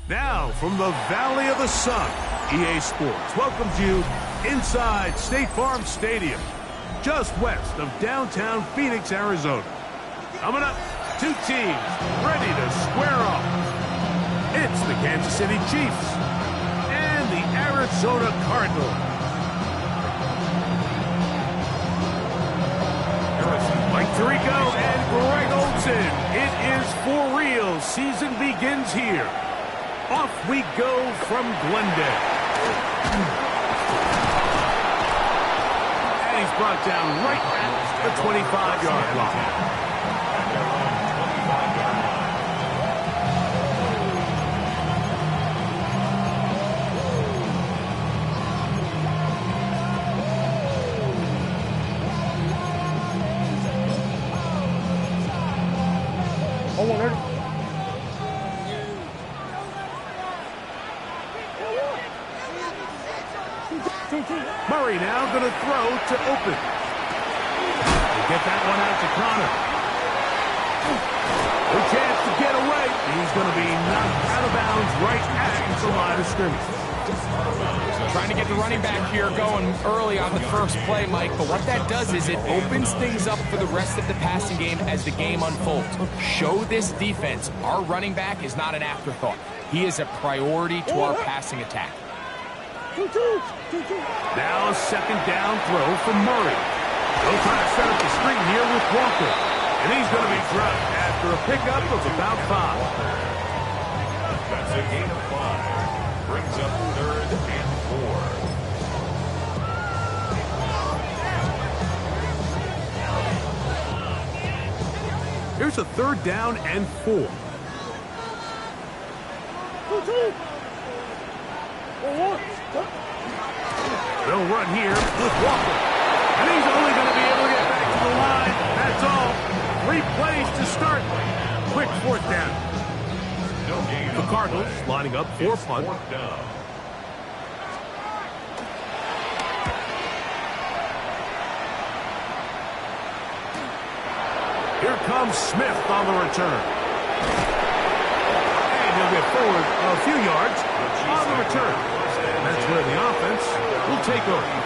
Now, from the Valley of the Sun, EA Sports welcomes you inside State Farm Stadium, just west of downtown Phoenix, Arizona. Coming up, two teams ready to square off. It's the Kansas City Chiefs and the Arizona Cardinals. Mike Tirico and Greg Olsen. It is for real. Season begins here. Off we go from Glendale. And he's brought down right at the 25-yard line. Murray now going to throw to Open. They get that one out to Connor. A chance to get away. He's going to be knocked out of bounds right at the line of scrimmage. Trying to get the running back here going early on the first play, Mike, but what that does is it opens things up for the rest of the passing game as the game unfolds. Show this defense our running back is not an afterthought. He is a priority to our passing attack. Now a second down throw from Murray. They'll try to set up the screen here with Walker. And he's going to be dropped after a pickup of about 5. That's a gain of 5. Brings up 3rd and 4. Here's a 3rd down and 4. They'll run here with Walker. And he's only going to be able to get back to the line. That's all. 3 plays to start. Quick 4th down. The Cardinals lining up for punt. Here comes Smith on the return. And he'll get forward a few yards on the return. That's where the offense will take over.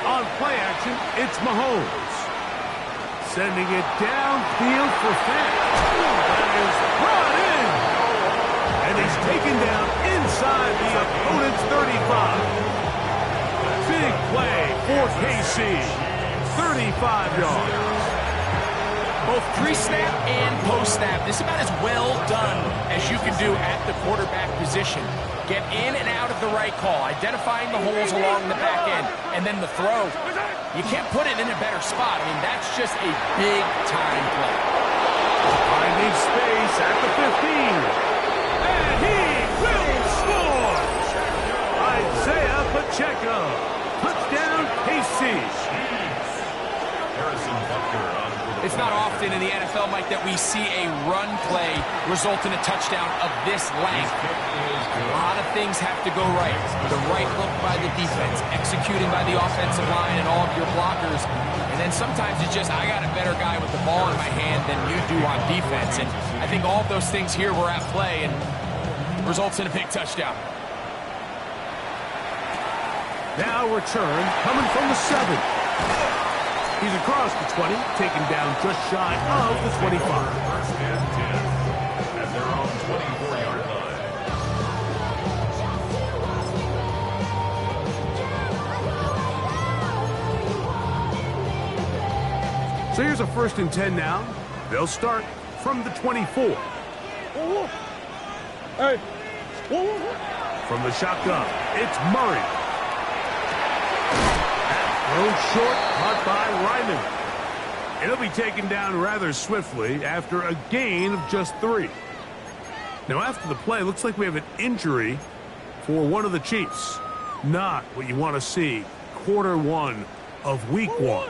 On play action, it's Mahomes. Sending it downfield for Fant. That is brought in. And he's taken down inside the opponent's 35. Big play for KC. 35 yards. Both pre-snap and post-snap, this is about as well done as you can do at the quarterback position. Get in and out of the right call, identifying the holes along the back end, and then the throw. You can't put it in a better spot. I mean, that's just a big-time play. Finding space at the 15. And he will score! Isaiah Pacheco. Touchdown, KC. It's not often in the NFL, Mike, that we see a run play result in a touchdown of this length. A lot of things have to go right. The right look by the defense, executing by the offensive line and all of your blockers. And then sometimes it's just, I got a better guy with the ball in my hand than you do on defense. And I think all of those things here were at play and results in a big touchdown. Now return coming from the 7. He's across the 20, taken down just shy of the 25. First and 10 at their own 24-yard line. So here's a 1st and 10 now. They'll start from the 24. From the shotgun, it's Murray. Thrown short, caught by Ryman. It'll be taken down rather swiftly after a gain of just 3. Now, after the play, looks like we have an injury for one of the Chiefs. Not what you want to see. Quarter one of week one.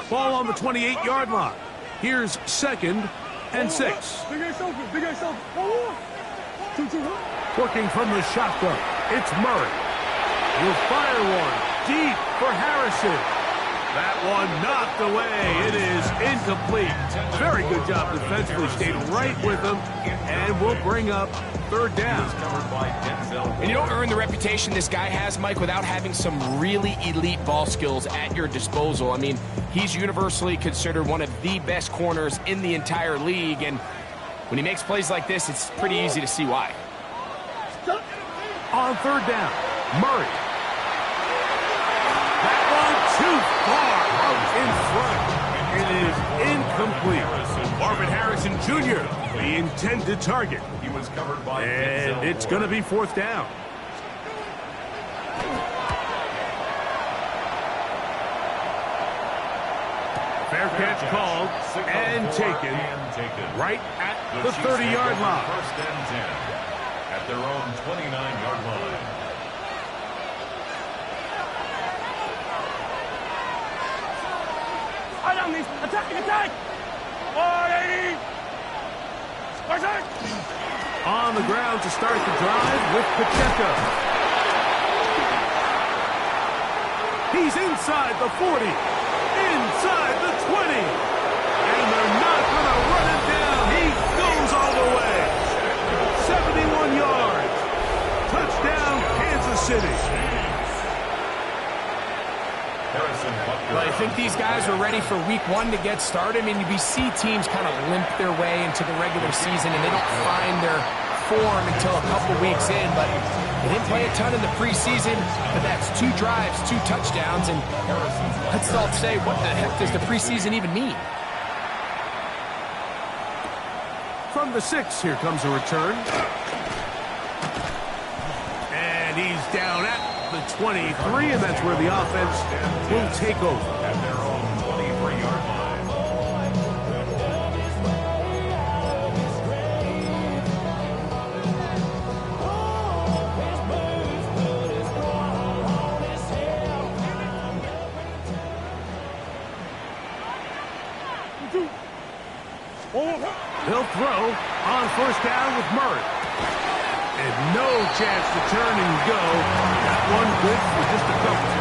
Ball on the 28-yard line. Here's 2nd and 6. Working from the shotgun, it's Murray. He'll fire one deep for Harrison. That one knocked away. It is incomplete. Very good job defensively. Stayed right with him, and we'll bring up 3rd down. And you don't earn the reputation this guy has, Mike, without having some really elite ball skills at your disposal. I mean, he's universally considered one of the best corners in the entire league, and when he makes plays like this, it's pretty easy to see why. On 3rd down, Murray. That one too far out in front. It is incomplete. Marvin Harrison Jr., the intended target. He was covered by and it's going to be 4th down. Fair catch called and taken right at the 30-yard line. 1st and 10 at their own 29-yard line. Attack! On the ground to start the drive with Pacheco. He's inside the 40, inside the 20, and they're not going to run him down. He goes all the way. 71 yards. Touchdown, Kansas City. Well, I think these guys are ready for week one to get started. I mean, we see teams kind of limp their way into the regular season, and they don't find their form until a couple weeks in. But they didn't play a ton in the preseason, but that's 2 drives, 2 touchdowns, and let's all say, what the heck does the preseason even mean? From the 6, here comes a return. And he's down at the 23, and that's where the offense will take over. At their own 23-yard line. He'll throw on 1st down with Murray. And no chance to turn and go. That one good for just a couple.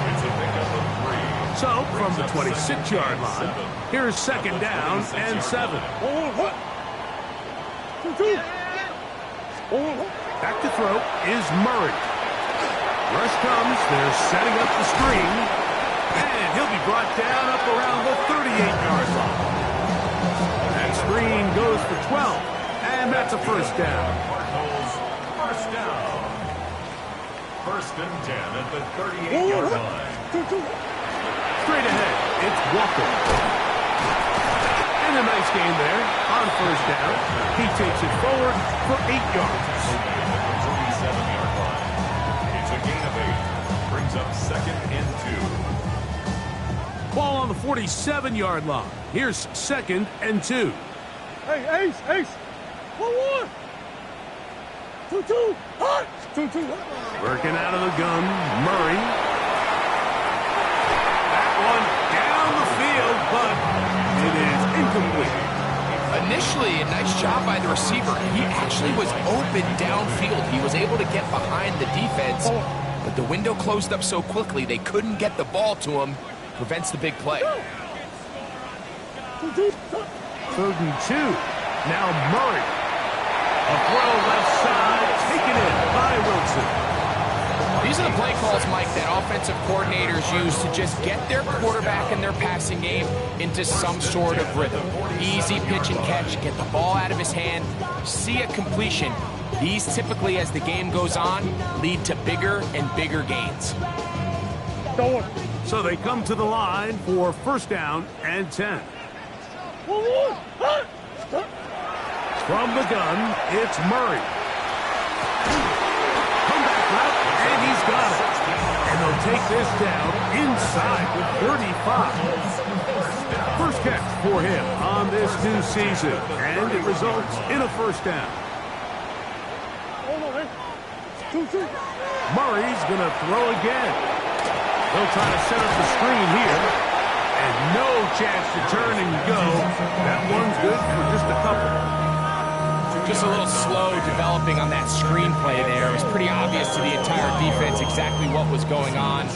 It's a pickup of 3. So, from the 26-yard line, here's 2nd down and 7. Back to throw is Murray. Rush comes. They're setting up the screen. And he'll be brought down up around the 38-yard line. That screen goes for 12. And that's a 1st down. Cardinals, 1st down. 1st and 10 at the 38-yard line. Straight ahead, it's Walker. And a nice gain there on 1st down. He takes it forward for 8 yards. 37-yard line. It's a gain of 8. Brings up 2nd and 2. Ball on the 47-yard line. Here's 2nd and 2. Hey, Ace! 1-1! 2-2! Hot! 2-2! Working out of the gun, Murray. That one down the field, but it is incomplete. Initially, a nice job by the receiver. He actually was open downfield. He was able to get behind the defense, but the window closed up so quickly they couldn't get the ball to him. Prevents the big play. 3rd and 2. Now Murray. A throw left side, taken in by Wilson. These are the play calls, Mike, that offensive coordinators use to just get their quarterback and their passing game into some sort of rhythm. Easy pitch and catch, get the ball out of his hand, see a completion. These typically, as the game goes on, lead to bigger and bigger gains. So they come to the line for 1st down and 10. From the gun, it's Murray. Comeback route, and he's got it. And they'll take this down inside the 35. 1st catch for him on this new season, and it results in a first down. Murray's going to throw again. He'll try to set up the screen here, and no chance to turn and go. That one's good for just a couple. Just a little slow developing on that screenplay there. It was pretty obvious to the entire defense exactly what was going on.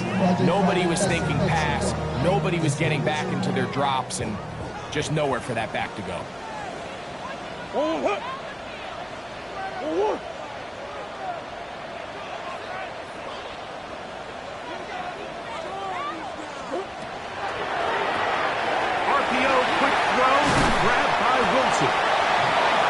Nobody was thinking pass. Nobody was getting back into their drops, and just nowhere for that back to go. RPO quick throw, grabbed by Wilson.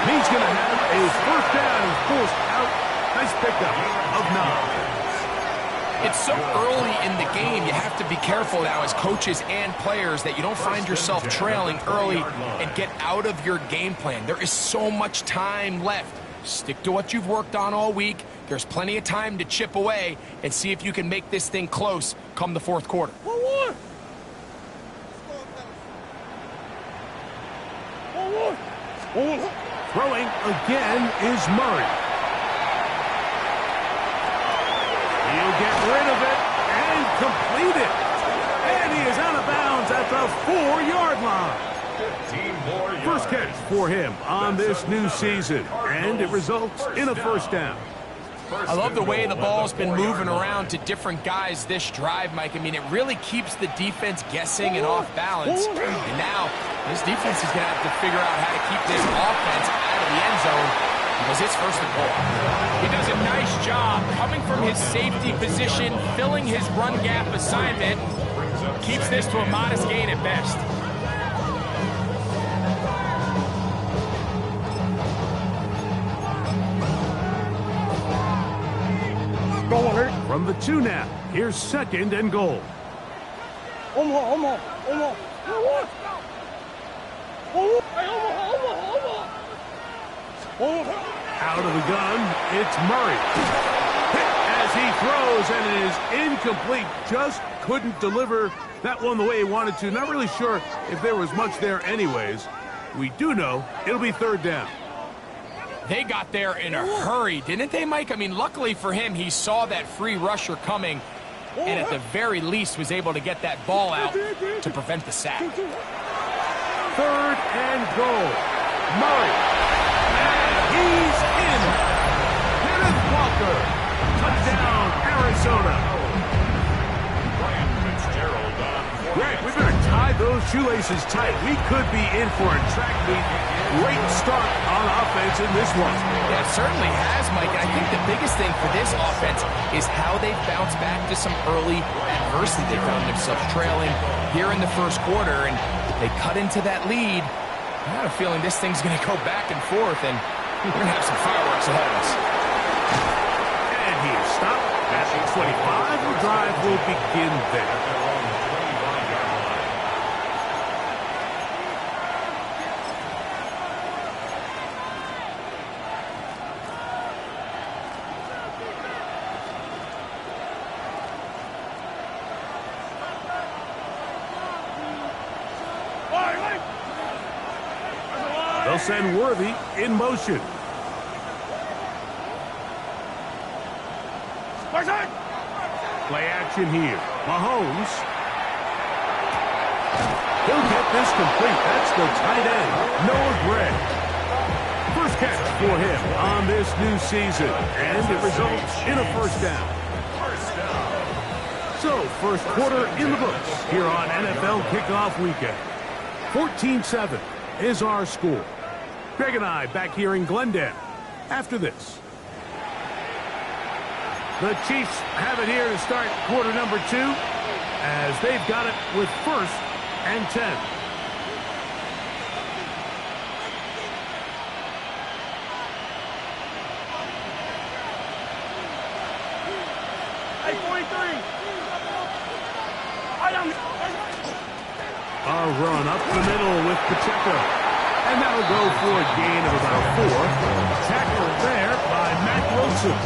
He's going to have a first down and forced out. Nice pickup of 9. It's so early in the game, you have to be careful now as coaches and players that you don't find yourself trailing early and get out of your game plan. There is so much time left. Stick to what you've worked on all week. There's plenty of time to chip away and see if you can make this thing close come the fourth quarter. Throwing again is Murray. He'll get rid of it and complete it. And he is out of bounds at the 4-yard line. 15 more yards. First catch for him on this new season, and it results in a first down. I love the way the ball's been moving around to different guys this drive, Mike. I mean, it really keeps the defense guessing and off balance. And now, this defense is going to have to figure out how to keep this offense out of the end zone because it's first and goal. He does a nice job coming from his safety position, filling his run gap assignment, keeps this to a modest gain at best. From the 2 now, here's second and goal. Out of the gun, it's Murray. Hit as he throws, and it is incomplete. Just couldn't deliver that one the way he wanted to. Not really sure if there was much there anyways. We do know it'll be third down. They got there in a hurry, didn't they, Mike? I mean, luckily for him, he saw that free rusher coming and at the very least was able to get that ball out to prevent the sack. Third and goal. Murray. And he's in. Kenneth Walker. Touchdown, Arizona. Ryan Fitzgerald on Greg, we better tie those shoelaces tight. We could be in for a track meet. Great start on offense in this one. Yeah, it certainly has, Mike. And I think the biggest thing for this offense is how they bounce back to some early adversity. They found themselves trailing here in the first quarter, and they cut into that lead. I have a feeling this thing's going to go back and forth, and we're going to have some fireworks ahead of us. And he is stopped at the 25. The drive will begin there. They'll send Worthy in motion. Play action here. Mahomes. He'll get this complete. That's the tight end, Noah Gray. First catch for him on this new season, and it results in a first down. So, first quarter in the books here on NFL Kickoff Weekend. 14-7 is our score. Greg and I back here in Glendale after this. The Chiefs have it here to start quarter number 2 as they've got it with first and 10. A run up the middle with Pacheco. And that'll go for a gain of about 4. Tackled there by Matt Wilson.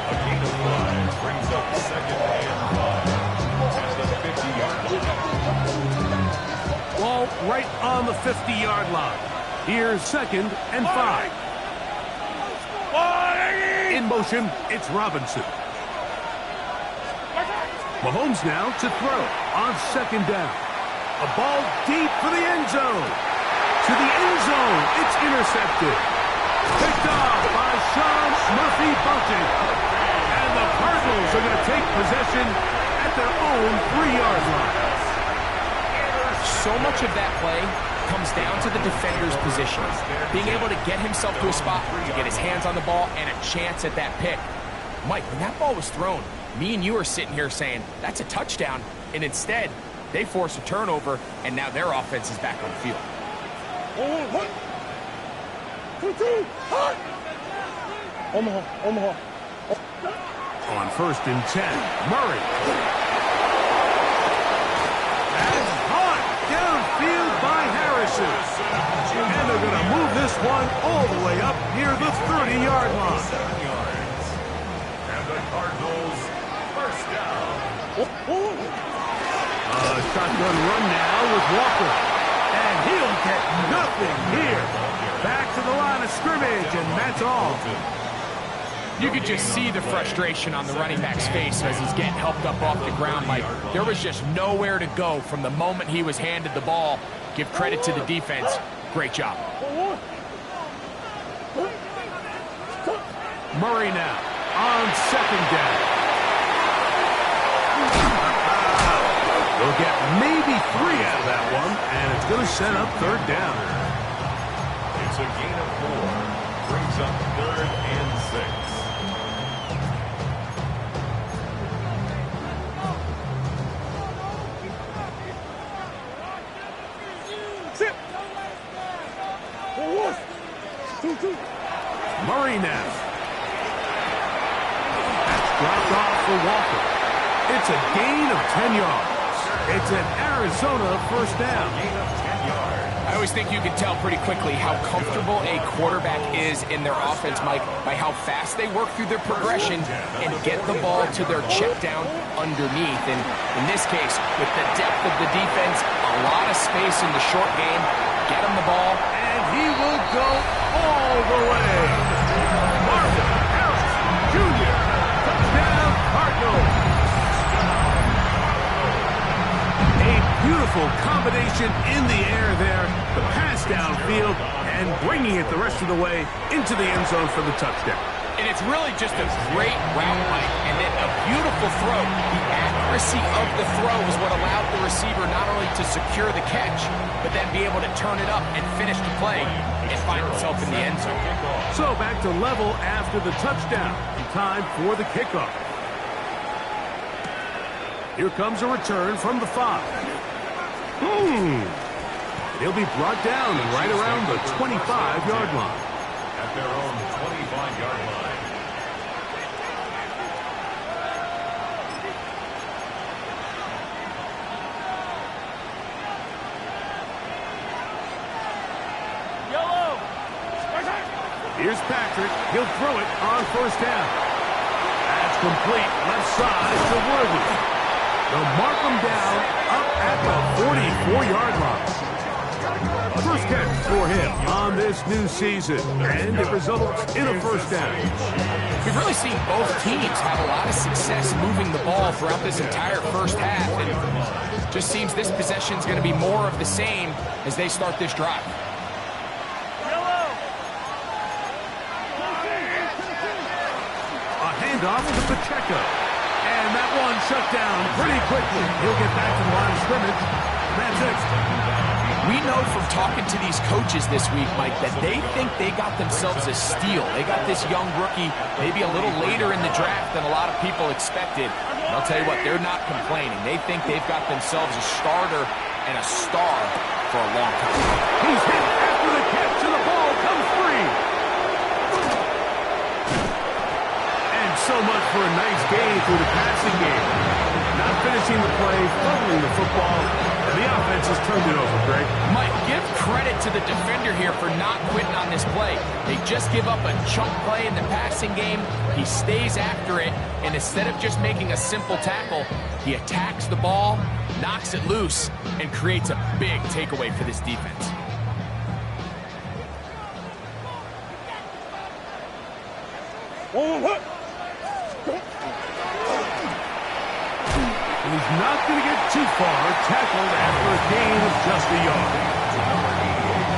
A gain of 5 brings up second and 5 at the 50-yard line. Well, right on the 50-yard line. Here's 2nd and 5. In motion, it's Robinson. Mahomes now to throw on 2nd down. A ball deep for the end zone. To the end zone, it's intercepted. Picked off by Sean Murphy-Bunting. And the Cardinals are going to take possession at their own 3-yard line. So much of that play comes down to the defender's position. Being able to get himself to a spot to get his hands on the ball and a chance at that pick. Mike, when that ball was thrown, me and you are sitting here saying, that's a touchdown. And instead, they force a turnover, and now their offense is back on the field. Omaha. On 1st and 10, Murray. And caught downfield by Harrison. And they're going to move this one all the way up near the 30-yard line. And the Cardinals, first down. Shotgun run now with Walker. And he'll get nothing here. Back to the line of scrimmage, and that's all. You could just see the frustration on the running back's face as he's getting helped up off the ground. Like, there was just nowhere to go from the moment he was handed the ball. Give credit to the defense. Great job. Murray now on 2nd down. They'll get maybe 3 out of that one, and it's going to set up 3rd down. It's a gain of 4. Brings up 3rd and 6. Murray now. That's dropped off for Walker. It's a gain of 10 yards. It's an Arizona 1st down. Gain of 10 yards. I always think you can tell pretty quickly how comfortable a quarterback is in their offense, Mike, by how fast they work through their progression and get the ball to their check down underneath. And in this case, with the depth of the defense, a lot of space in the short game, get him the ball. And he will go all the way. Marvin Harrison Jr. Touchdown, Cardinals. A beautiful combination in the air there. The pass downfield and bringing it the rest of the way into the end zone for the touchdown. And it's really just a great route, Mike, and then a beautiful throw. The accuracy of the throw is what allowed the receiver not only to secure the catch, but then be able to turn it up and finish the play and find himself in the end zone. So back to level after the touchdown. Time for the kickoff. Here comes a return from the 5. He'll be brought down right around the 25-yard line. At their own 25-yard line. Yellow. Here's Patrick. He'll throw it on 1st down. That's complete. Left side to Worthy. They'll mark him down up at the 44-yard line. First catch for him on this new season, and it results in a 1st down. We've really seen both teams have a lot of success moving the ball throughout this entire first half, and just seems this possession is going to be more of the same as they start this drive. A handoff to Pacheco. And that one shut down pretty quickly. He'll get back to the line of scrimmage. That's it. We know from talking to these coaches this week, Mike, that they think they got themselves a steal. They got this young rookie maybe a little later in the draft than a lot of people expected. And I'll tell you what, they're not complaining. They think they've got themselves a starter and a star for a long time. He's hit after the catch, and the ball comes free. And so much for a nice gain through the passing game. Not finishing the play, fumbling the football, and the offense has turned it over, Greg. Mike, give credit to the defender here for not quitting on this play. They just give up a chunk play in the passing game. He stays after it, and instead of just making a simple tackle, He attacks the ball, knocks it loose, and creates a big takeaway for this defense. He's not going to get too far, tackled after a gain of just a yard.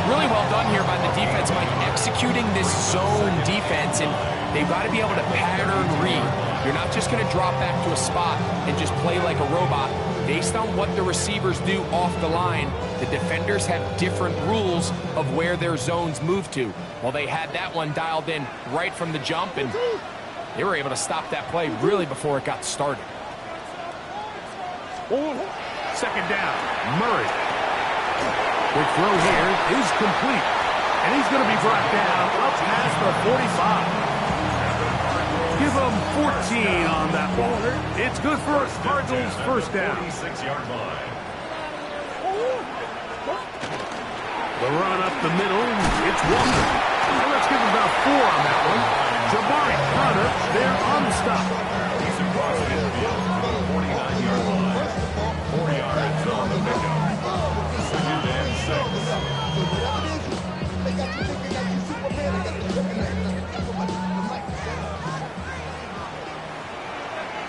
Really well done here by the defense, Mike, executing this zone defense, and they've got to be able to pattern read. You're not just going to drop back to a spot and just play like a robot. Based on what the receivers do off the line, the defenders have different rules of where their zones move to. Well, they had that one dialed in right from the jump, and they were able to stop that play really before it got started. Second down, Murray. Quick throw here is complete. And he's going to be brought down up past the 45. Give him 14 on that ball. It's good for Cardinals first down. 46-yard line. The run up the middle, it's Walker. So let's give him about 4 on that one. Jabari Carter there on the stop. He's across midfield to the 49-yard line. 4 yards on the pickup. Second and 6.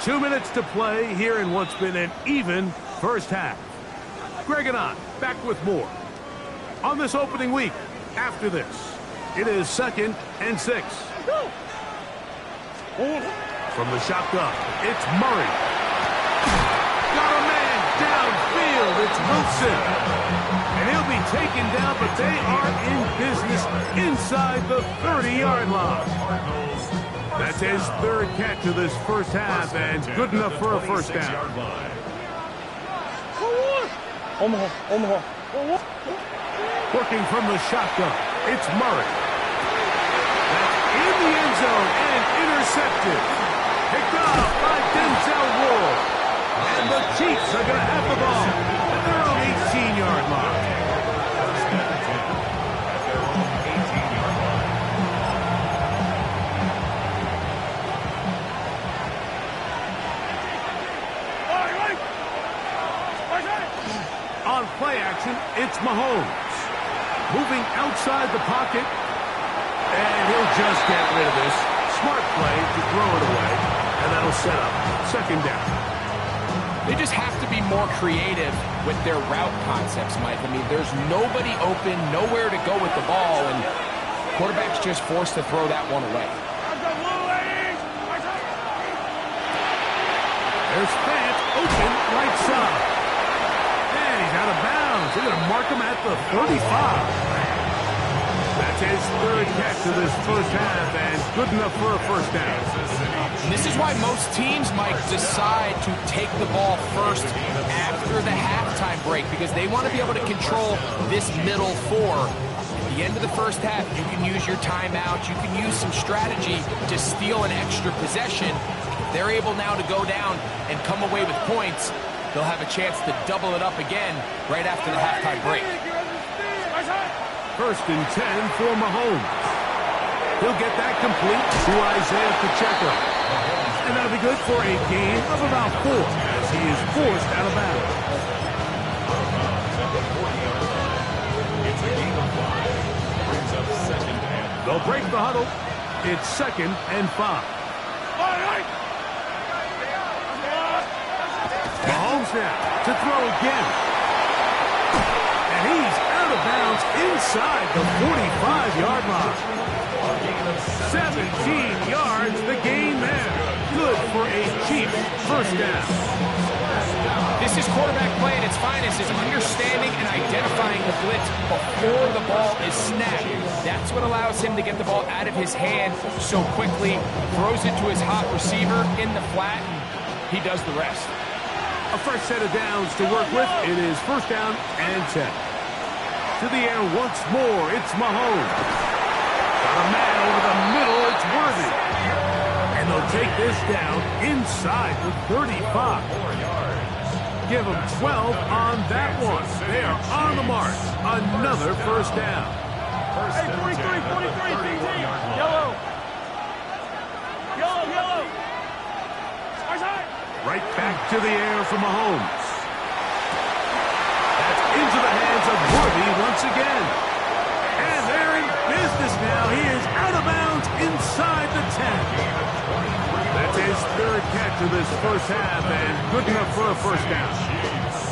2 minutes to play here in what's been an even first half. Greg and I back with more on this opening week. After this, it is 2nd and 6. From the shotgun, it's Murray. Got a man downfield. It's Wilson. And he'll be taken down, but they are in business inside the 30-yard line. That's his 3rd catch of this first half, and good enough for a first down. Working from the shotgun, it's Murray. That's in the end zone and intercepted. Picked up by Denzel Ward. And the Chiefs are going to have the ball at their own 18-yard line. On play action, it's Mahomes. Moving outside the pocket. And he'll just get rid of this. Smart play to throw it away. And that'll set up 2nd down. They just have to be more creative with their route concepts, Mike. I mean, there's nobody open, nowhere to go with the ball, and quarterback's just forced to throw that one away. There's Fant open right side. And he's out of bounds. They're going to mark him at the 35. That's his 3rd catch of this first half, and good enough for a first down. And this is why most teams, Mike, decide to take the ball first after the halftime break, because they want to be able to control this middle 4. At the end of the first half, you can use your timeout, you can use some strategy to steal an extra possession. If they're able now to go down and come away with points, they'll have a chance to double it up again right after the halftime break. 1st and 10 for Mahomes. He'll get that complete to Isaiah Pacheco. And that'll be good for a gain of about 4 as he is forced out of bounds. It's a gain of 5. Brings up 2nd and 5. They'll break the huddle. It's 2nd and 5. Mahomes now to throw again. And he's out of bounds inside the 45-yard line. 17 yards, the gain there. Good for a Chiefs first down. This is quarterback play at its finest, is understanding and identifying the blitz before the ball is snapped. That's what allows him to get the ball out of his hand so quickly, throws it to his hot receiver in the flat, and he does the rest. A fresh set of downs to work with. It is 1st down and 10. To the air once more, it's Mahomes. Got a man over the middle, it's Worthy. And they'll take this down inside the 35. Give them 12 on that one. They are on the mark. Another first down. Hey, 43, 43, Yellow. Yellow. Right back to the air for Mahomes. That's into the hands of Worthy once again. And they're in business now. He is out of bounds inside the 10. That's his third catch of this first half, and good enough for a first down.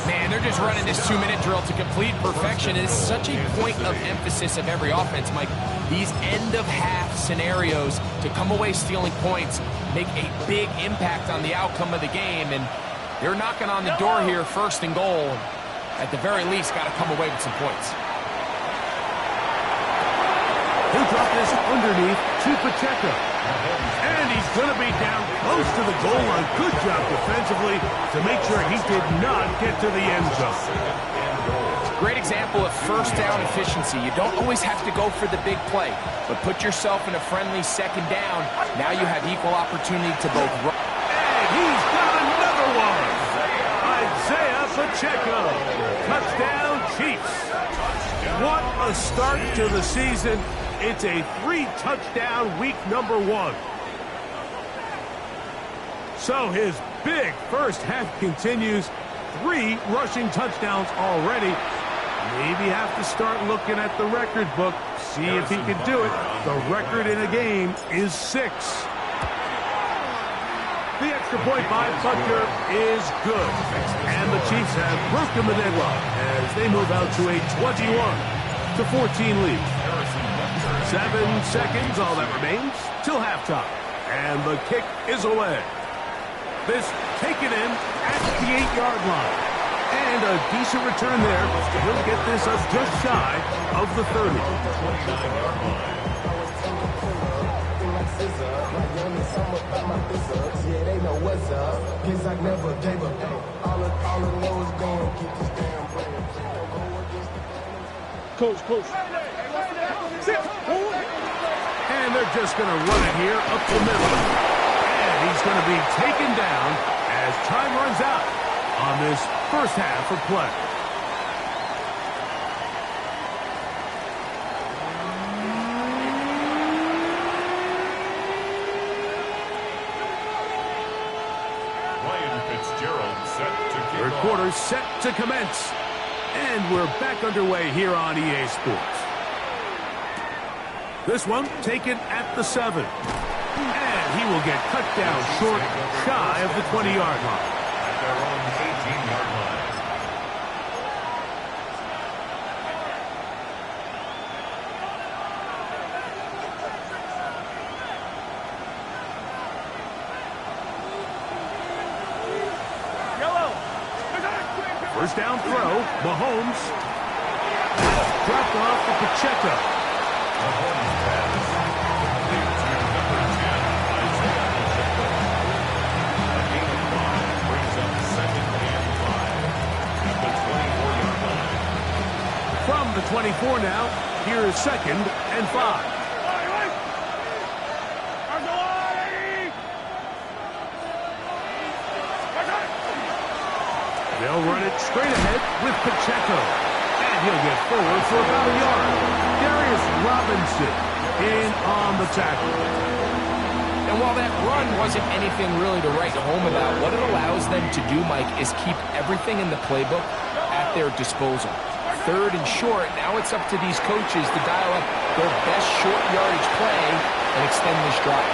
Man, they're just running this 2-minute drill to complete perfection. It is such a point of emphasis of every offense, Mike. These end-of-half scenarios to come away stealing points make a big impact on the outcome of the game, and they're knocking on the door here, first and goal. At the very least, got to come away with some points. He'll drop this underneath to Pacheco. And he's going to be down close to the goal line. Good job defensively to make sure he did not get to the end zone. Great example of first down efficiency. You don't always have to go for the big play, but put yourself in a friendly second down. Now you have equal opportunity to both run. And he's got another one. Isaiah Pacheco. Touchdown, Chiefs. What a start to the season. It's a 3-touchdown week number 1. So his big first half continues. 3 rushing touchdowns already. Maybe have to start looking at the record book. See if he can do it. The record in a game is 6. The extra point by Butker is good. And the Chiefs have broken the deadlock as they move out to a 21-14 lead. 7 seconds, all that remains, till halftime. And the kick is away. This taken in at the 8-yard line. And a decent return there. He'll get this up just shy of the 30. Coach. And they're just going to run it here up the middle. And he's going to be taken down as time runs out on this first half of play. Ryan Fitzgerald set to kick Third off. quarter set to commence. And we're back underway here on EA Sports. This one taken at the 7. And he will get cut down short, shy of the 20-yard line. At their own 18-yard line. First down throw, Mahomes. Dropped off to Pacheco. Mahomes pass. Complete to number 10, Isaiah Pacheco. A gain of 5 brings up 2nd and 5 at the 24-yard line. From the 24 now, here is 2nd and 5. They'll run it straight ahead with Pacheco. And he'll get forward for about a yard. Darius Robinson in on the tackle. And while that run wasn't anything really to write home about, what it allows them to do, Mike, is keep everything in the playbook at their disposal. 3rd and short, now it's up to these coaches to dial up their best short yardage play and extend this drive.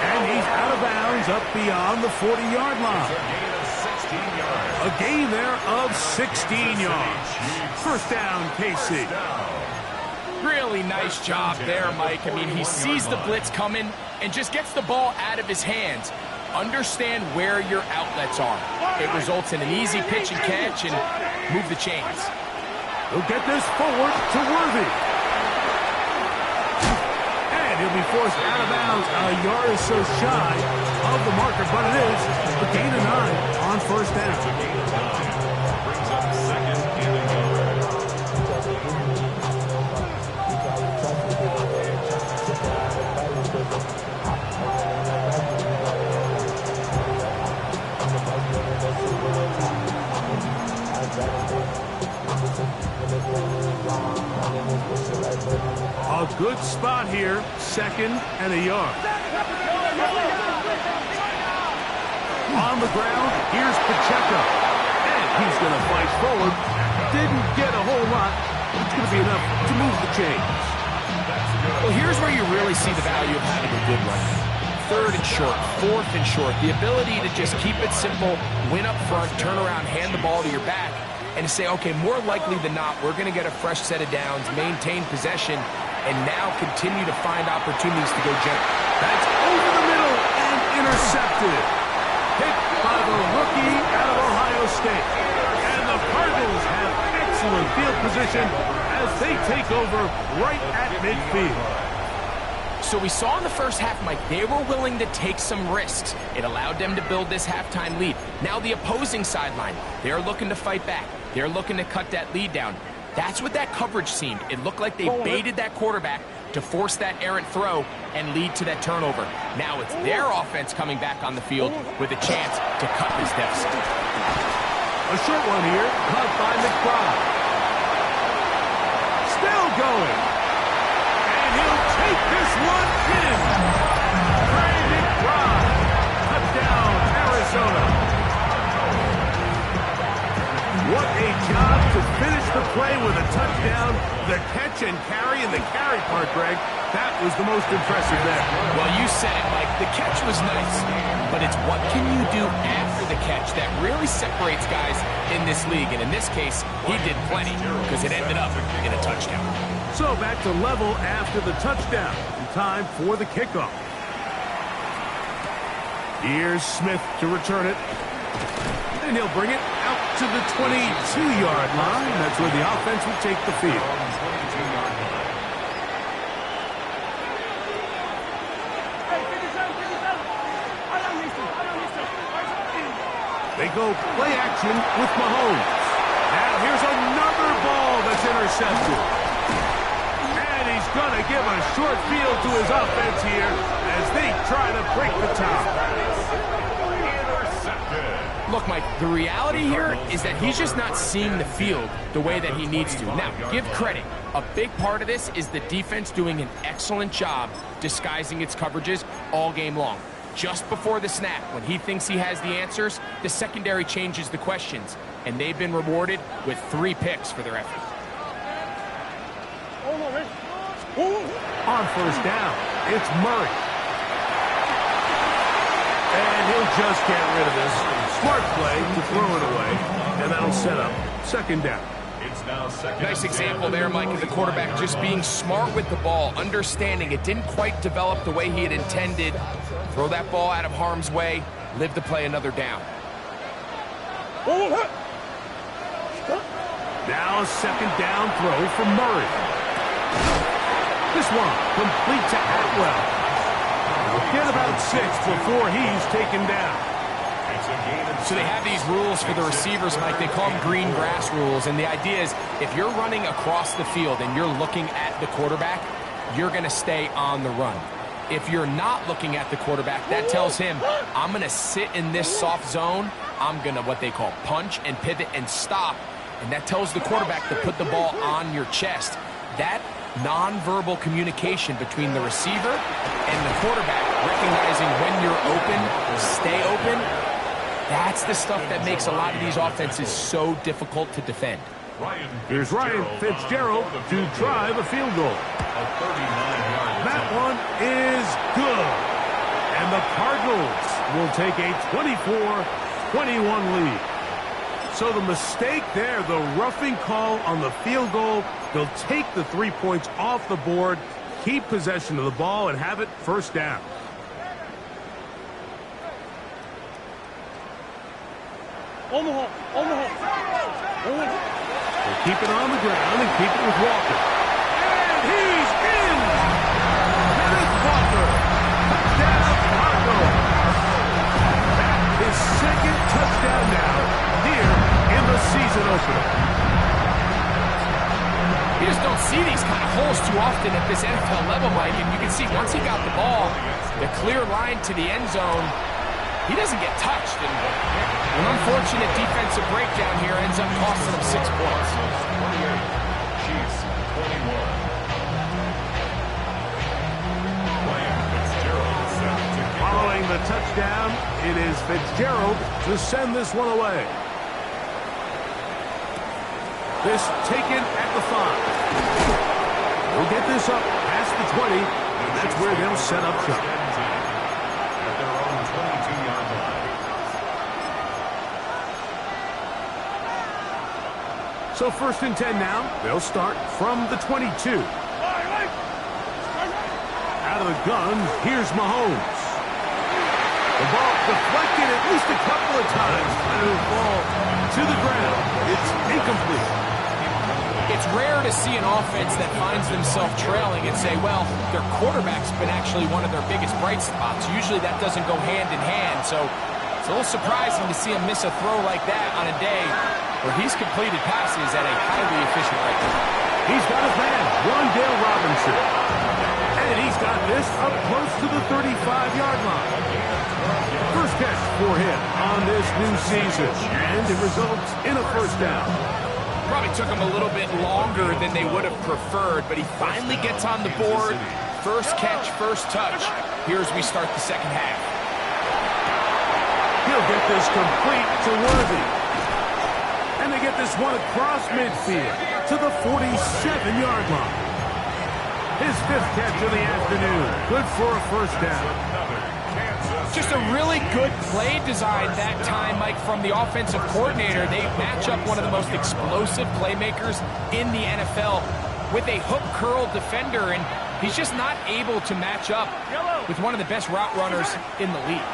And he's out of bounds up beyond the 40-yard line. A gain of 16 yards. A gain there of 16 yards. First down, KC. Really nice job there, Mike. I mean, he sees the blitz coming and just gets the ball out of his hands. Understand where your outlets are. It results in an easy pitch and catch and move the chains. He'll get this forward to Worthy. And he'll be forced out of bounds a yard or so shy of the marker, but it is a gain of 9 on first down. Gain of 9 brings up 2nd and a yard. A good spot here, 2nd and a yard. On the ground, here's Pacheco. And he's going to fight forward. Didn't get a whole lot. It's going to be enough to move the chains. Well, here's where you really see the value of having a good run. 3rd and short, 4th and short. The ability to just keep it simple, win up front, turn around, hand the ball to your back, and to say, okay, more likely than not, we're going to get a fresh set of downs, maintain possession, and now continue to find opportunities to go jump. That's over the middle and intercepted. Hit by the rookie out of Ohio State. And the Cardinals have excellent field position as they take over right at midfield. So we saw in the first half, Mike, they were willing to take some risks. It allowed them to build this halftime lead. Now the opposing sideline, they're looking to fight back. They're looking to cut that lead down. That's what that coverage seemed. It looked like they baited that quarterback to force that errant throw and lead to that turnover. Now it's their offense coming back on the field with a chance to cut this deficit. A short one here, caught by McBride. Still going. And he'll take this one in. Trey McBride. Touchdown, Arizona. What a job to finish the play with a touchdown. The catch and carry, and the carry part, Greg, that was the most impressive there. Well, you said it, Mike. The catch was nice, but it's what can you do after the catch that really separates guys in this league. And in this case, he did plenty because it ended up in a touchdown. So back to level after the touchdown. Time for the kickoff. Here's Smith to return it. And he'll bring it out to the 22-yard line. That's where the offense will take the field. They go play action with Mahomes. Now here's another ball that's intercepted. And he's going to give a short field to his offense here as they try to break the top. Look, Mike, the reality here is that he's just not seeing the field the way that he needs to. Now, give credit. A big part of this is the defense doing an excellent job disguising its coverages all game long. Just before the snap, when he thinks he has the answers, the secondary changes the questions, and they've been rewarded with 3 picks for their effort. On first down, it's Murray. And he'll just get rid of this. Smart play to throw it away, and that'll set up 2nd down. Nice example there, Mike, of the quarterback just being smart with the ball, understanding it didn't quite develop the way he had intended. Throw that ball out of harm's way, live to play another down. Now a 2nd down throw from Murray. This one complete to Atwell. Get about 6 before he's taken down. So they have these rules for the receivers, Mike. They call them green grass rules. And the idea is if you're running across the field and you're looking at the quarterback, you're going to stay on the run. If you're not looking at the quarterback, that tells him, I'm going to sit in this soft zone. I'm going to what they call punch and pivot and stop. And that tells the quarterback to put the ball on your chest. That nonverbal communication between the receiver and the quarterback, recognizing when you're open, stay open, that's the stuff that makes a lot of these offenses so difficult to defend. Here's Ryan Fitzgerald to try the field goal. That one is good. And the Cardinals will take a 24-21 lead. So the mistake there, the roughing call on the field goal, they'll take the 3 points off the board, keep possession of the ball, and have it 1st down. Omaha. They keep it on the ground and keep it with Walker. And he's in! Kenneth Walker. Touchdown, Cardinals. His 2nd touchdown now here in the season opener. You just don't see these kind of holes too often at this NFL level, Mike. And you can see once he got the ball, the clear line to the end zone, he doesn't get touched. And an unfortunate defensive breakdown here ends up costing him 6 points. Chiefs, 21. Following the a touchdown. It is Fitzgerald to send this one away. This taken at the 5. We'll get this up past the 20, and that's where they'll set up shop. At their own 22-yard line. So 1st and 10 now. They'll start from the 22. Out of the gun, here's Mahomes. The ball deflected at least a couple of times. And it'll fall to the ground. It's incomplete. It's rare to see an offense that finds themselves trailing and say, well, their quarterback's been actually one of their biggest bright spots. Usually that doesn't go hand in hand. So it's a little surprising to see him miss a throw like that on a day where he's completed passes at a highly efficient rate. He's got his man, Wan'Dale Robinson. And he's got this up close to the 35-yard line. First catch for him on this new season. And it results in a first down. Probably took him a little bit longer than they would have preferred, but he finally gets on the board. First catch, first touch. Here as we start the second half. He'll get this complete to Worthy. And they get this one across midfield to the 47-yard line. His 5th catch of the afternoon. Good for a first down. Just a really good play design that time, Mike, from the offensive coordinator. They match up one of the most explosive playmakers in the NFL with a hook curl defender, and he's just not able to match up with one of the best route runners in the league.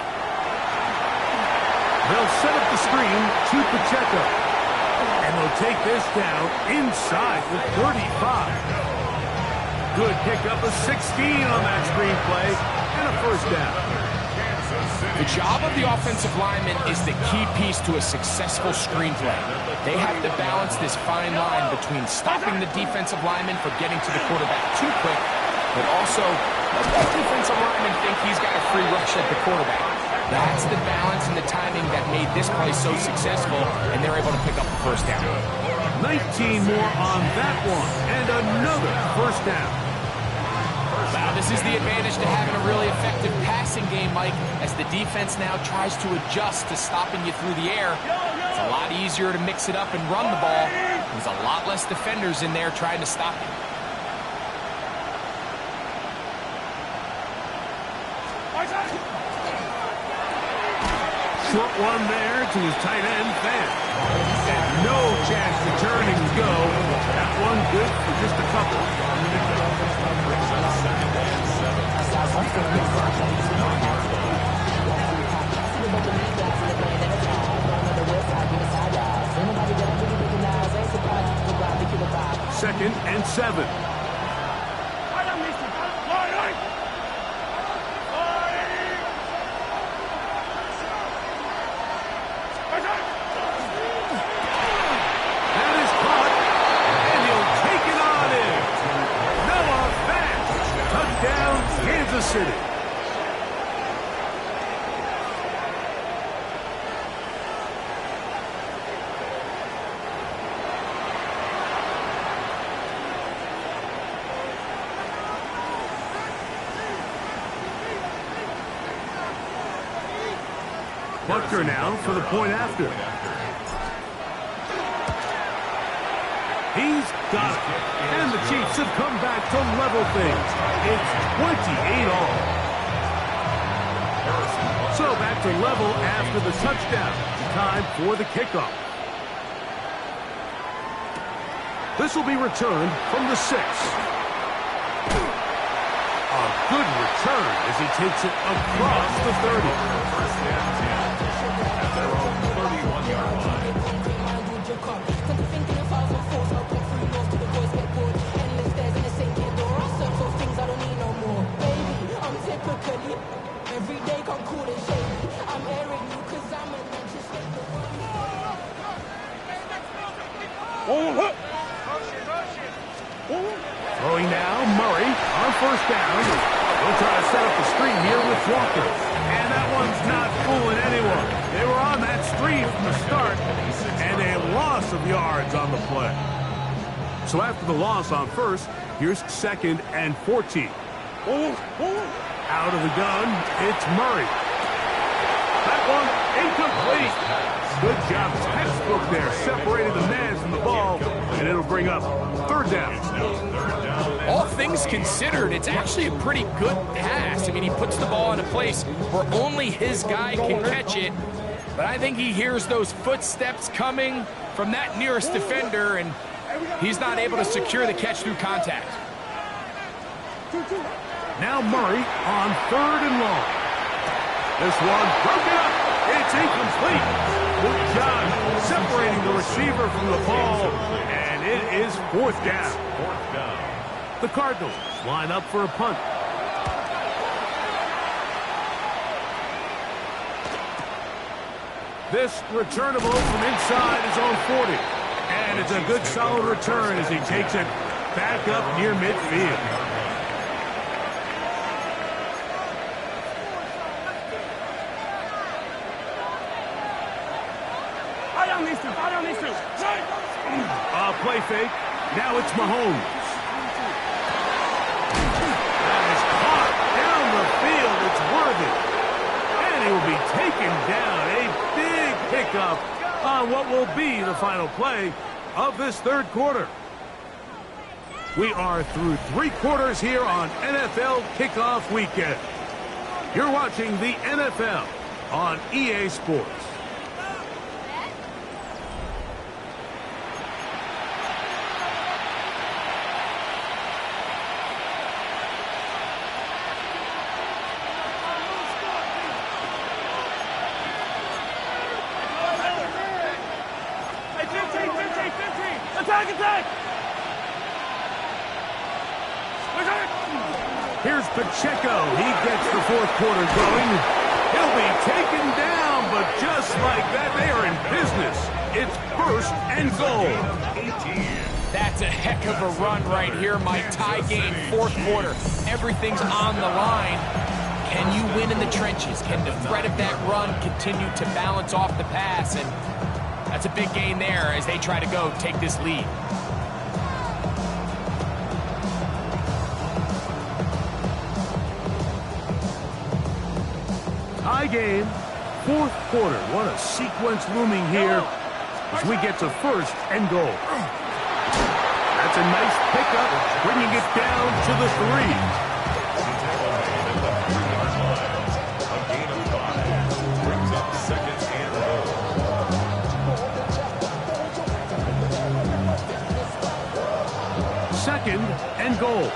They'll set up the screen to Pacheco. And they'll take this down inside the 35. Good pickup of 16 on that screen play and a first down. The job of the offensive lineman is the key piece to a successful screenplay. They have to balance this fine line between stopping the defensive lineman from getting to the quarterback too quick, but also let the defensive lineman think he's got a free rush at the quarterback. That's the balance and the timing that made this play so successful, and they're able to pick up the first down. 19 more on that one, and another first down. Wow, this is the advantage to having a really effective passing game, Mike, as the defense now tries to adjust to stopping you through the air. It's a lot easier to mix it up and run the ball. There's a lot less defenders in there trying to stop you. Short one there to his tight end, Fant. And no chance to turn and go. That one good for just a couple. Second and 7. City. Buckner now for the point after. He's got it. And the Chiefs have come back to level things. It's 28 all. So back to level after the touchdown. Time for the kickoff. This will be returned from the 6. A good return as he takes it across the 30. First and 10 at their own 31-yard line. Throwing now, Murray on first down. They'll try to set up the screen here with Walker. And that one's not fooling anyone. They were on that screen from the start, and a loss of yards on the play. So after the loss on first, here's 2nd and 14. Out of the gun, it's Murray. one incomplete. Good job. Textbook there. Separated the man from the ball, and it'll bring up third down. All things considered, it's actually a pretty good pass. I mean, he puts the ball in a place where only his guy can catch it. But I think he hears those footsteps coming from that nearest defender, and he's not able to secure the catch through contact. Now Murray on third and long. This one broken up. It's incomplete. Good job separating the receiver from the ball, and it is fourth down. The Cardinals line up for a punt. This returnable from inside his own 40. And it's a good solid return as he takes it back up near midfield. Play fake. Now it's Mahomes. That is caught down the field. It's Worthy. And he will be taken down. A big pickup on what will be the final play of this third quarter. We are through 3 quarters here on NFL Kickoff Weekend. You're watching the NFL on EA Sports. Here's Pacheco. He gets the fourth quarter going. He'll be taken down, but just like that, they are in business. It's first and goal. That's a heck of a run right here, Mike. Tie game, fourth quarter. Everything's on the line. Can you win in the trenches? Can the threat of that run continue to balance off the pass? And that's a big gain there as they try to go take this lead. Tie game, fourth quarter. What a sequence looming here as we get to first and goal. That's a nice pickup, bringing it down to the 3. A gain of 5 brings up second and goal. Second and goal.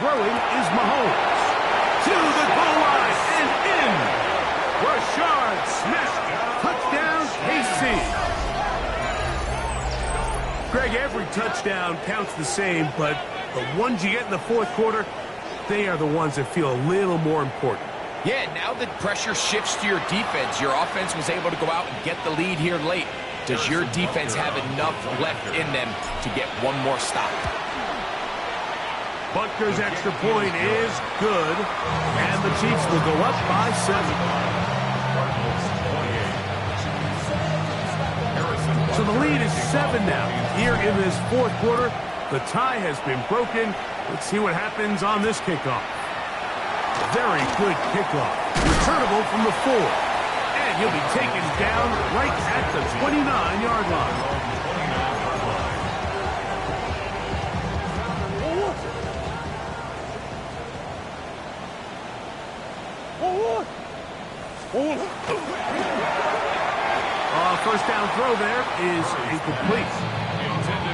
Throwing is Mahomes. To the goal line and in. Rashard Smith. Touchdown, KC. Greg, every touchdown counts the same, but the ones you get in the fourth quarter, they are the ones that feel a little more important. Yeah, now the pressure shifts to your defense. Your offense was able to go out and get the lead here late. Does your defense have enough left in them to get one more stop? Butker's extra point is good, and the Chiefs will go up by 7. So the lead is 7 now. Here in this fourth quarter, the tie has been broken. Let's see what happens on this kickoff. Very good kickoff. Returnable from the 4. And he'll be taken down right at the 29-yard line. First down throw there is incomplete.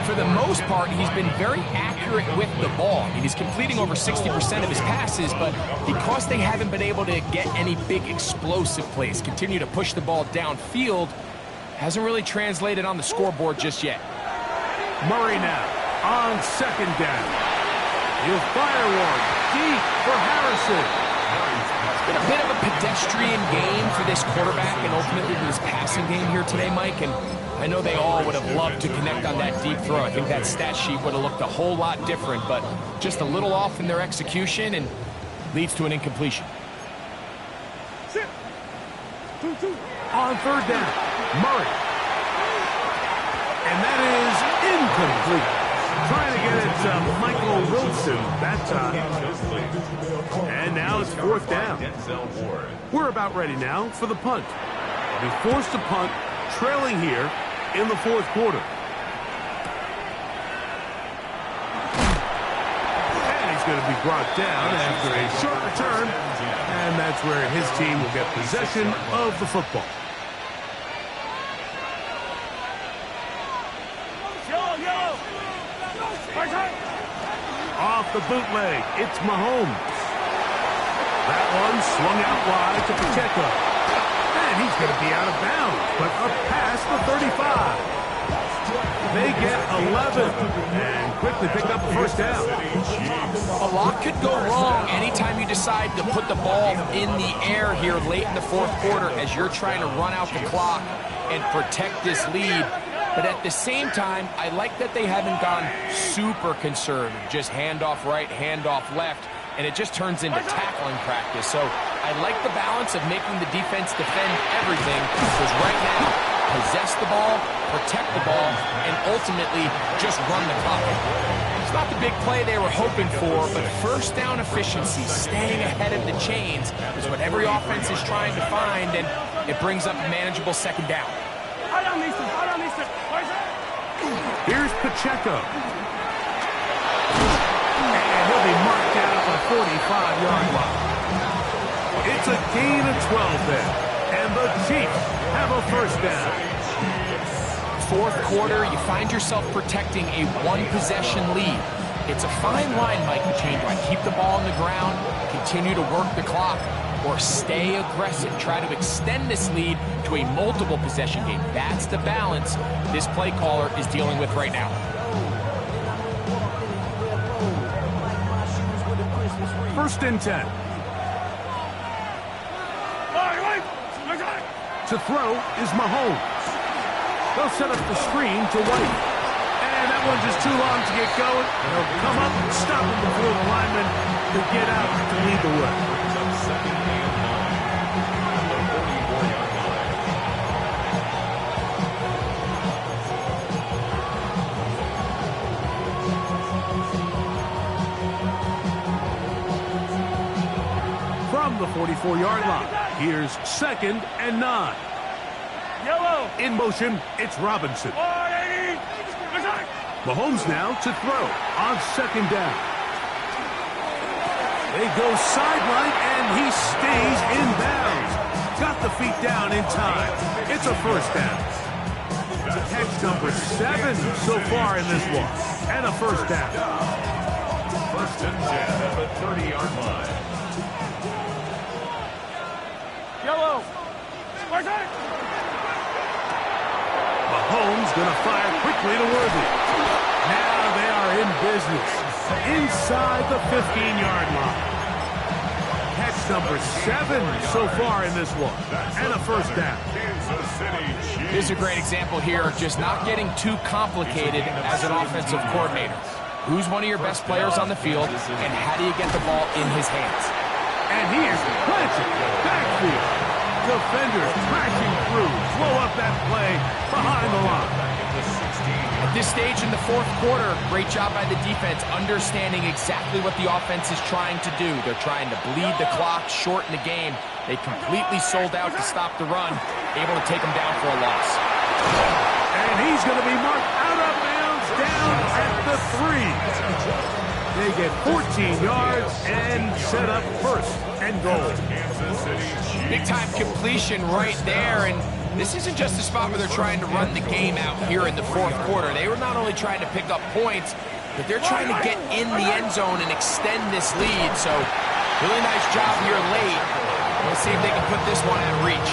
For the most part, he's been very accurate with the ball. I mean, he's completing over 60% of his passes, but because they haven't been able to get any big explosive plays, continue to push the ball downfield, hasn't really translated on the scoreboard just yet. Murray now on second down. He'll fire one deep for Harrison. It's been a bit of a pedestrian game for this quarterback and ultimately this passing game here today, Mike. And I know they all would have loved to connect on that deep throw. I think that stat sheet would have looked a whole lot different, but just a little off in their execution and leads to an incompletion. On third down, Murray. And that is incomplete. Trying to get it to Michael Wilson that time. And now it's fourth down. We're about ready now for the punt. Be forced to punt, trailing here in the fourth quarter. And he's going to be brought down after a short return. And that's where his team will get possession of the football. Off the bootleg, it's Mahomes. That one swung out wide to Pacheco. And he's going to be out of bounds, but up past the 35. They get 11 and quickly pick up a first down. A lot could go wrong anytime you decide to put the ball in the air here late in the fourth quarter as you're trying to run out the clock and protect this lead. But at the same time, I like that they haven't gone super conservative, just handoff right, handoff left, and it just turns into tackling practice. So I like the balance of making the defense defend everything, because right now, possess the ball, protect the ball, and ultimately just run the clock. It's not the big play they were hoping for, but first down efficiency, staying ahead of the chains, is what every offense is trying to find, and it brings up a manageable second down. Here's Pacheco. And he'll be marked down at the 45-yard line. It's a gain of 12 there. And the Chiefs have a first down. Fourth quarter, you find yourself protecting a one-possession lead. It's a fine line, Mike, between do I keep the ball on the ground, continue to work the clock, or stay aggressive, try to extend this lead to a multiple possession game. That's the balance this play caller is dealing with right now. First and 10. To throw is Mahomes. They'll set up the screen to White. And that one's just too long to get going. They'll come up and stop him before the lineman to get out to lead the way. From the 44-yard line, here's second and 9. Yellow. In motion, it's Robinson. Mahomes now to throw on second down. They go sideline, and he stays in bounds. Got the feet down in time. It's a first down. Catch number 7 so far in this one. And a first down. First and 10 at the 30-yard line. Yellow. Mahomes going to fire quickly to Worthy. Now they are in business inside the 15-yard line. Catch number 7 so far in this one. And a first down. This is a great example here of just not getting too complicated as an offensive coordinator. Who's one of your best players on the field, and how do you get the ball in his hands? And he is planted backfield. Defenders crashing through. Slow up that play behind the line. At this stage in the fourth quarter, great job by the defense understanding exactly what the offense is trying to do. They're trying to bleed the clock, shorten the game. They completely sold out to stop the run, able to take them down for a loss. And he's going to be marked out of bounds down at the 3. They get 14 yards and set up first and goal. Big-time completion right there, and this isn't just a spot where they're trying to run the game out here in the fourth quarter. They were not only trying to pick up points, but they're trying to get in the end zone and extend this lead. So, really nice job here late. We'll see if they can put this one out of reach.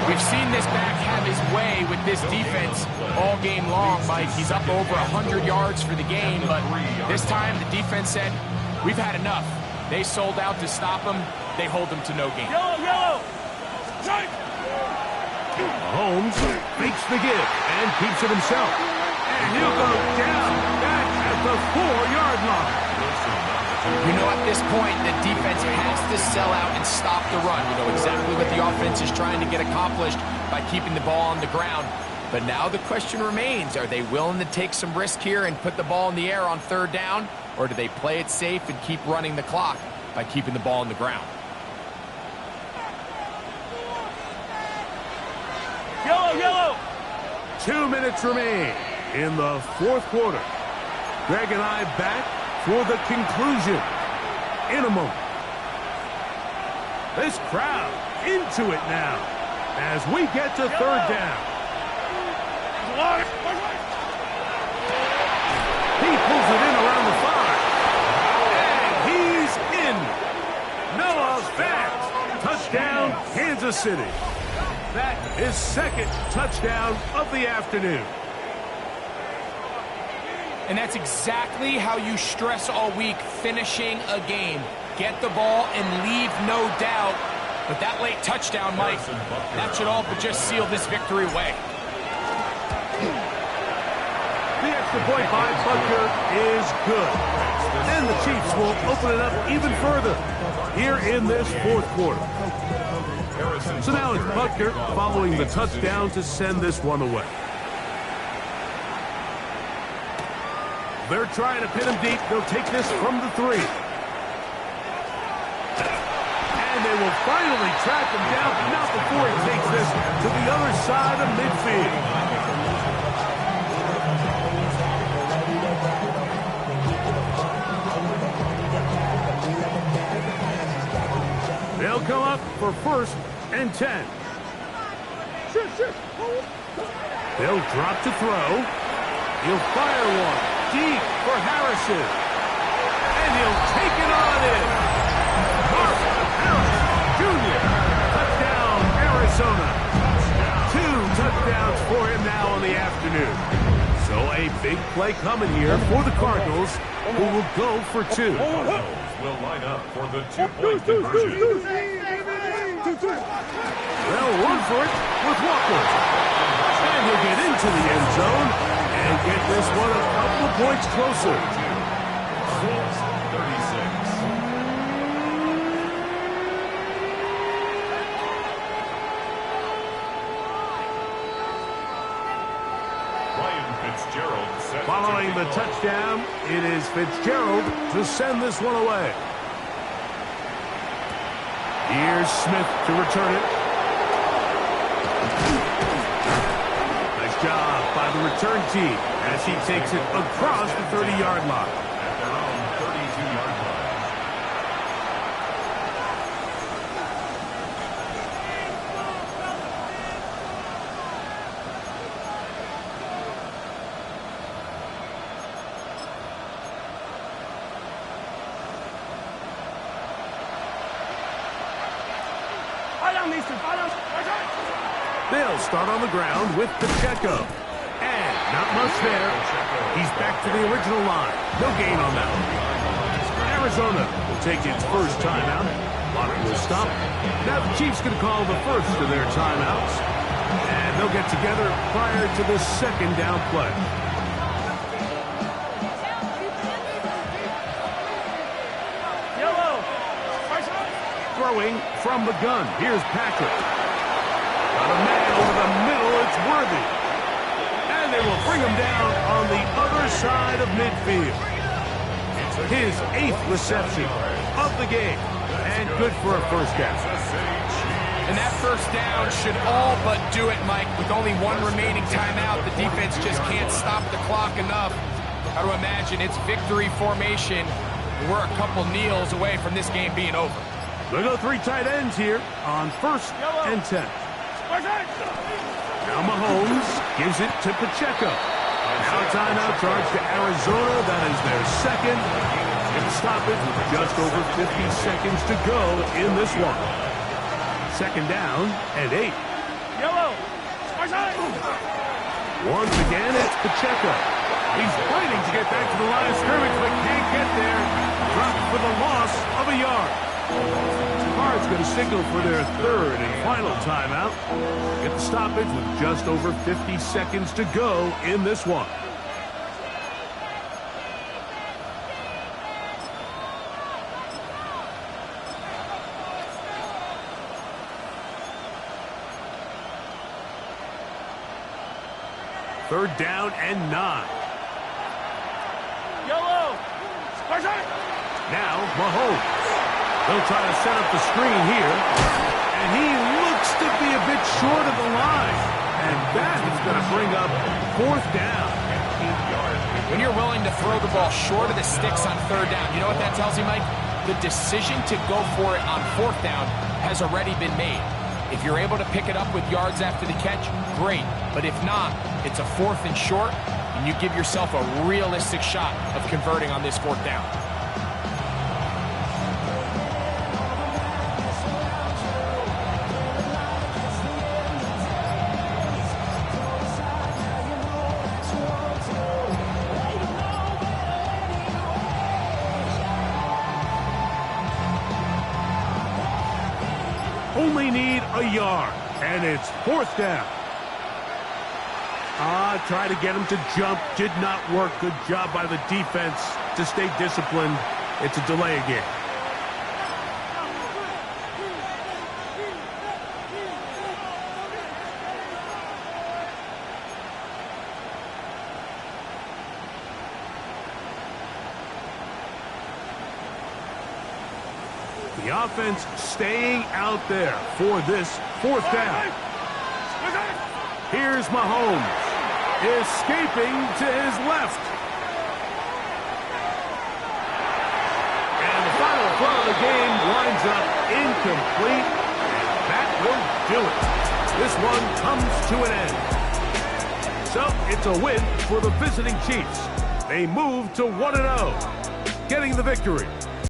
We've seen this back have his way with this defense all game long, Mike. He's up over 100 yards for the game, but this time the defense said, we've had enough. They sold out to stop him. They hold them to no gain. Yellow. Mahomes fakes the give and keeps it himself. And he'll go down back at the 4-yard line. You know, at this point, the defense has to sell out and stop the run. You know exactly what the offense is trying to get accomplished by keeping the ball on the ground. But now the question remains, are they willing to take some risk here and put the ball in the air on third down, or do they play it safe and keep running the clock by keeping the ball on the ground? Yellow, yellow. 2 minutes remain in the fourth quarter. Greg and I back for the conclusion in a moment. This crowd into it now as we get to third down. He pulls it in around the 5. And he's in. Noah Fant. Touchdown, Kansas City. That is second touchdown of the afternoon. And that's exactly how you stress all week, finishing a game. Get the ball and leave no doubt. But that late touchdown, Mike, that should all but just seal this victory away. The extra point by Butker is good. And the Chiefs will open it up even further here in this fourth quarter. So now it's Butker following the touchdown to send this one away. They're trying to pin him deep. They'll take this from the 3. And they will finally track him down, but not before he takes this to the other side of midfield. They'll come up for 1st and 10. They'll drop to throw. He'll fire one deep for Harrison. And he'll take it on in. Mark Harris Jr. Touchdown, Arizona. 2 touchdowns for him now on the afternoon. So a big play coming here for the Cardinals, who will go for 2. Will line up for the 2-point conversion. They'll run for it with Walker. And he'll get into the end zone and get this one a couple of points closer. 36. Ryan Fitzgerald set Following to the kick off. touchdown, it is Fitzgerald to send this one away. Here's Smith to return it. Nice job by the return team as he takes it across the 30-yard line. At their own 32-yard line. They'll start on the ground with Pacheco. And not much there. He's back to the original line. No gain on that one. Arizona will take its first timeout. Clock will stop. Now the Chiefs going to call the first of their timeouts. And they'll get together prior to the second down play. Yellow. Throwing from the gun. Here's Patrick. Got a man over the middle. It's Worthy. And they will bring him down on the other side of midfield. His 8th reception of the game. And good for a first down. And that first down should all but do it, Mike. With only one remaining timeout, the defense just can't stop the clock enough. Got to imagine it's victory formation. We're a couple kneels away from this game being over. They go 3 tight ends here on 1st and 10. Now Mahomes gives it to Pacheco. Now a timeout charge to Arizona. That is their second. It's stoppage with just over 50 seconds to go in this one. Second down and 8. Yellow. Once again, it's Pacheco. He's fighting to get back to the line of scrimmage, but can't get there. Dropped for the loss of a yard. Cards going to signal for their 3rd and final timeout. Get the stoppage with just over 50 seconds to go in this one. 3rd down and 9. Yellow. Now, Mahomes. He'll try to set up the screen here. And he looks to be a bit short of the line. And that is going to bring up 4th down. When you're willing to throw the ball short of the sticks on 3rd down, you know what that tells you, Mike? The decision to go for it on 4th down has already been made. If you're able to pick it up with yards after the catch, great. But if not, it's a 4th and short, and you give yourself a realistic shot of converting on this 4th down. Only need a yard, and it's 4th down. Try to get him to jump. Did not work. Good job by the defense to stay disciplined. It's a delay again. The offense staying out there for this 4th down. Here's Mahomes, escaping to his left. And the final throw of the game winds up incomplete. And that will do it. This one comes to an end. So it's a win for the visiting Chiefs. They move to 1-0, getting the victory.